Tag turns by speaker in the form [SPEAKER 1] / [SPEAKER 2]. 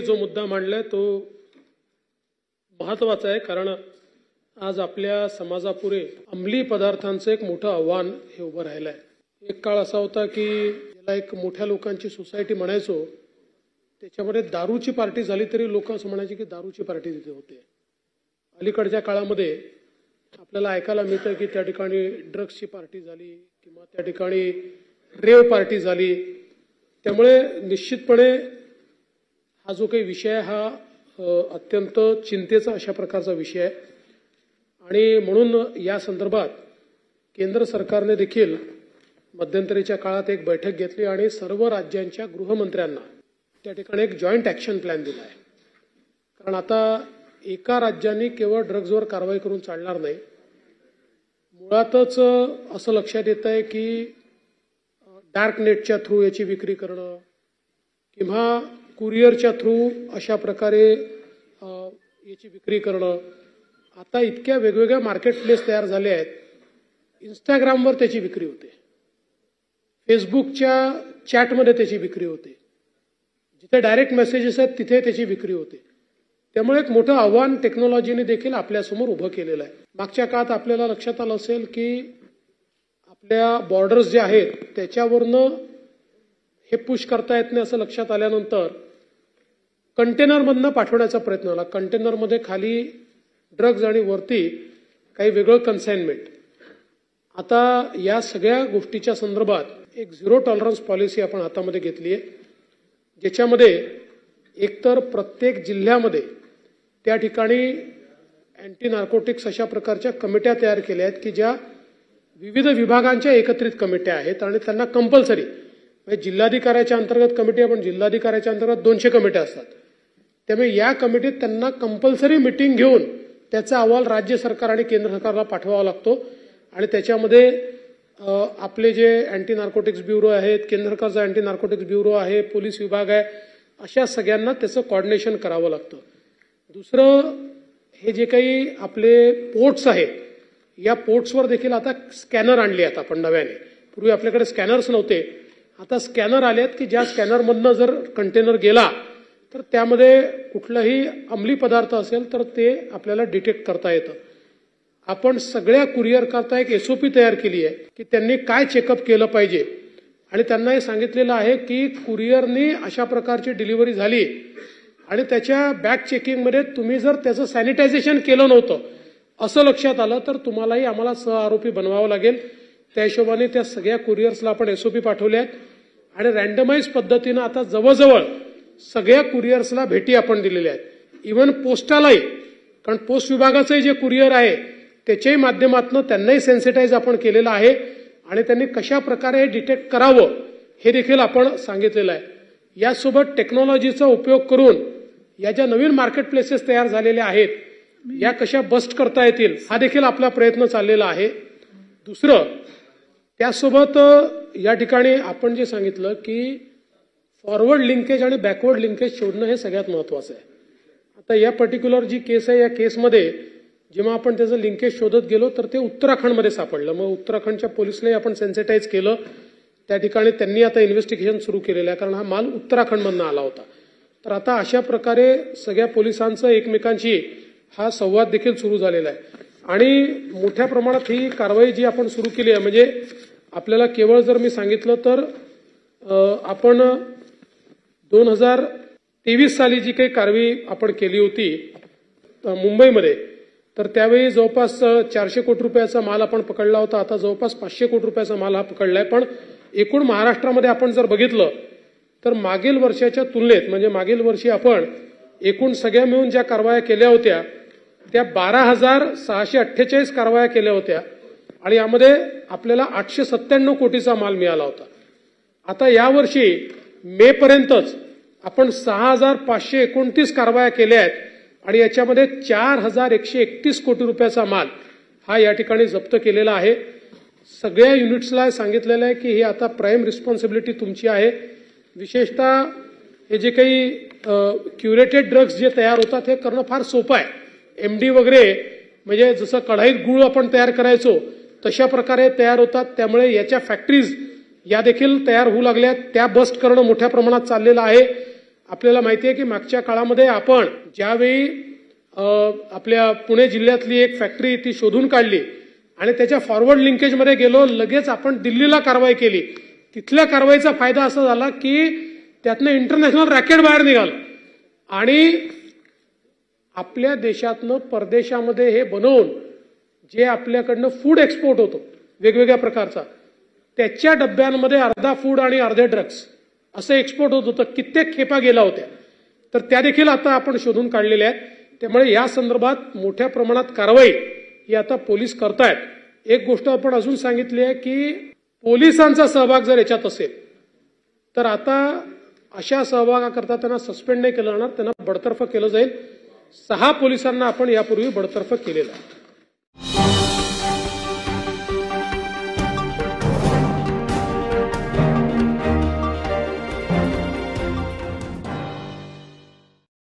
[SPEAKER 1] जो मुद्दा मांडलाय तो महत्त्वाचा आहे, कारण आज आपल्या समाजापुढे अंमली पदार्थांचं एक मोठं आव्हान हे उभं राहिलं आहे. एक काळ असा होता की याला एक मोठ्या लोकांची सोसायटी म्हणायचो, त्याच्यामध्ये दारूची पार्टी झाली तरी लोक असं म्हणायचे की दारूची पार्टी तिथे होते. अलीकडच्या काळामध्ये आपल्याला ऐकायला मिळतं की त्या ठिकाणी ड्रग्सची पार्टी झाली किंवा त्या ठिकाणी रेव पार्टी झाली. त्यामुळे निश्चितपणे हा जो काही विषय आहे हा अत्यंत चिंतेचा अशा प्रकारचा विषय आहे आणि म्हणून या संदर्भात केंद्र सरकारने देखील मध्यंतरीच्या काळात एक बैठक घेतली आणि सर्व राज्यांच्या गृहमंत्र्यांना त्या ठिकाणी एक जॉईंट ॲक्शन प्लॅन दिला आहे. कारण आता एका राज्याने केवळ ड्रग्जवर कारवाई करून चालणार नाही. मुळातच असं लक्षात येत आहे की डार्क नेटच्या थ्रू याची विक्री करणं किंवा कुरिअरच्या थ्रू अशा प्रकारे याची विक्री करणं. आता इतक्या वेगवेगळ्या मार्केट प्लेस तयार झाले आहेत. इंस्टाग्रामवर त्याची विक्री होते, फेसबुकच्या चॅटमध्ये त्याची विक्री होते, जिथे डायरेक्ट मेसेजेस आहेत तिथे त्याची विक्री होते. त्यामुळे एक मोठं आव्हान टेक्नॉलॉजीने देखील आपल्यासमोर उभं केलेलं आहे. मागच्या काळात आपल्याला लक्षात आलं असेल की आपल्या बॉर्डर्स जे आहेत त्याच्यावरनं हे पुश करता येत नाही असं लक्षात आल्यानंतर कंटेनरमधनं पाठवण्याचा प्रयत्न झाला. कंटेनरमध्ये खाली ड्रग्ज आणि वरती काही वेगळं कन्साइनमेंट. आता या सगळ्या गोष्टीच्या संदर्भात एक झिरो टॉलरन्स पॉलिसी आपण हातामध्ये घेतली आहे, ज्याच्यामध्ये एकतर प्रत्येक जिल्ह्यामध्ये त्या ठिकाणी अँटी नार्कोटिक्स अशा प्रकारच्या कमिट्या तयार केल्या आहेत की ज्या विविध विभागांच्या एकत्रित कमिट्या आहेत आणि त्यांना कंपल्सरी म्हणजे जिल्हाधिकाऱ्याच्या अंतर्गत कमिटी आहे, पण जिल्हाधिकाऱ्याच्या अंतर्गत 200 कमिट्या असतात. त्यामुळे या कमिटीत त्यांना कंपल्सरी मिटिंग घेऊन त्याचा अहवाल राज्य सरकार आणि केंद्र सरकारला पाठवावा लागतो आणि त्याच्यामध्ये आपले जे अँटी नार्कोटिक्स ब्युरो आहेत, केंद्र सरकारचा अँटी नार्कोटिक्स ब्युरो आहे, पोलीस विभाग आहे, अशा सगळ्यांना त्याचं कोऑर्डिनेशन करावं लागतं. दुसरं, हे जे काही आपले पोर्ट्स आहेत या पोर्ट्सवर देखील आता स्कॅनर आणले आहेत आपण नव्याने. पूर्वी आपल्याकडे स्कॅनर्स नव्हते, आता स्कॅनर आले आहेत की ज्या स्कॅनरमधनं जर कंटेनर गेला तर त्यामध्ये कुठलाही अंमली पदार्थ असेल तर ते आपल्याला डिटेक्ट करता येतं. आपण सगळ्या कुरिअर करता एक SOP तयार केली आहे की त्यांनी काय चेकअप केलं पाहिजे आणि त्यांना हे सांगितलेलं आहे की कुरिअरनी अशा प्रकारची डिलिव्हरी झाली आणि त्याच्या बॅक चेकिंगमध्ये तुम्ही जर त्याचं सॅनिटायझेशन केलं नव्हतं असं लक्षात आलं तर तुम्हालाही आम्हाला सहआरोपी बनवावं लागेल. त्या हिशोबाने त्या सगळ्या कुरिअर्सला आपण SOP पाठवले आहेत आणि रँडमाइज पद्धतीनं आता जवळजवळ सगळ्या कुरिअर्सला भेटी आपण दिलेल्या आहेत. इव्हन पोस्टालाही, कारण पोस्ट विभागाचंही जे कुरिअर आहे त्याच्याही माध्यमातून त्यांनाही सेन्सिटाईज आपण केलेलं आहे आणि त्यांनी कशा प्रकारे हे डिटेक्ट करावं हे देखील आपण सांगितलेलं आहे. यासोबत टेक्नॉलॉजीचा उपयोग करून या ज्या नवीन मार्केट प्लेसेस तयार झालेल्या आहेत या कशा बस्ट करता येतील हा देखील आपला प्रयत्न चाललेला आहे. दुसरं, त्यासोबत या ठिकाणी आपण जे सांगितलं की फॉरवर्ड लिंकेज आणि बॅकवर्ड लिंकेज शोधणं हे सगळ्यात महत्वाचं आहे. आता या पर्टिक्युलर जी केस आहे या केसमध्ये जेव्हा आपण त्याचं लिंकेज शोधत गेलो तर ते उत्तराखंडमध्ये सापडलं. मग उत्तराखंडच्या पोलिसलाही आपण सेन्सिटाईज केलं. त्या ठिकाणी त्यांनी आता इन्व्हेस्टिगेशन सुरू केलेलं आहे, कारण हा माल उत्तराखंडमधनं आला होता. तर आता अशा प्रकारे सगळ्या पोलिसांचं एकमेकांशी हा संवाद देखील सुरू झालेला आहे आणि मोठ्या प्रमाणात ही कारवाई जी आपण सुरू केली आहे, म्हणजे आपल्याला केवळ जर मी सांगितलं तर आपण 2023 साली जी काही कारवाई आपण केली होती मुंबईमध्ये, तर त्यावेळी जवळपास 400 कोटी रुपयाचा माल आपण पकडला होता. आता जवळपास 500 कोटी रुपयाचा माल हा पकडलाय. पण एकूण महाराष्ट्रामध्ये आपण जर बघितलं तर मागील वर्षाच्या तुलनेत, म्हणजे मागील वर्षी आपण एकूण सगळ्या मिळून ज्या कारवाया केल्या होत्या त्या 12,648 कारवाया केल्या होत्या आणि यामध्ये आपल्याला 897 कोटीचा माल मिळाला होता. आता यावर्षी मे पर्यंतच आपण 6,529 कारवाया केल्या आहेत आणि याच्यामध्ये 4,131 कोटी रुपयाचा माल हा या ठिकाणी जप्त केलेला आहे. सगळ्या युनिट्सला सांगितलेलं आहे की ही आता प्राईम रिस्पॉन्सिबिलिटी तुमची आहे. विशेषतः हे जे काही क्युरेटेड ड्रग्ज जे तयार होतात हे करणं फार सोपं आहे. MD वगैरे म्हणजे जसं कढाईत गुळ आपण तयार करायचो तशा प्रकारे तयार होतात. त्यामुळे याच्या फॅक्टरीज या देखील तयार होऊ लागल्या. त्या बस्ट करणं मोठ्या प्रमाणात चाललेलं आहे आपल्याला माहिती आहे की मागच्या काळामध्ये आपण ज्यावेळी आपल्या पुणे जिल्ह्यातली एक फॅक्टरी ती शोधून काढली आणि त्याच्या फॉरवर्ड लिंकेजमध्ये गेलो, लगेच आपण दिल्लीला कारवाई केली. तिथल्या कारवाईचा फायदा असा झाला की त्यातनं इंटरनॅशनल रॅकेट बाहेर निघालं आणि आपल्या देशातनं परदेशामध्ये हे बनवून जे आपल्याकडनं फूड एक्सपोर्ट होतो वेगवेगळ्या प्रकारचा, त्याच्या डब्यांमध्ये अर्धा फूड आणि अर्धे ड्रग्स असं एक्सपोर्ट होत होतं. कित्येक खेपा गेला होत्या. तर त्या देखील आता आपण शोधून काढलेल्या आहेत. त्यामुळे या संदर्भात मोठ्या प्रमाणात कारवाई ही आता पोलीस करतायत. एक गोष्ट आपण अजून सांगितली आहे की पोलिसांचा सहभाग जर याच्यात असेल तर आता अशा सहभागाकरता त्यांना सस्पेंड नाही केलं जाणार, त्यांना बडतर्फ केलं जाईल. 6 पोलिसांना आपण यापूर्वी बडतर्फ केलेलं आहे.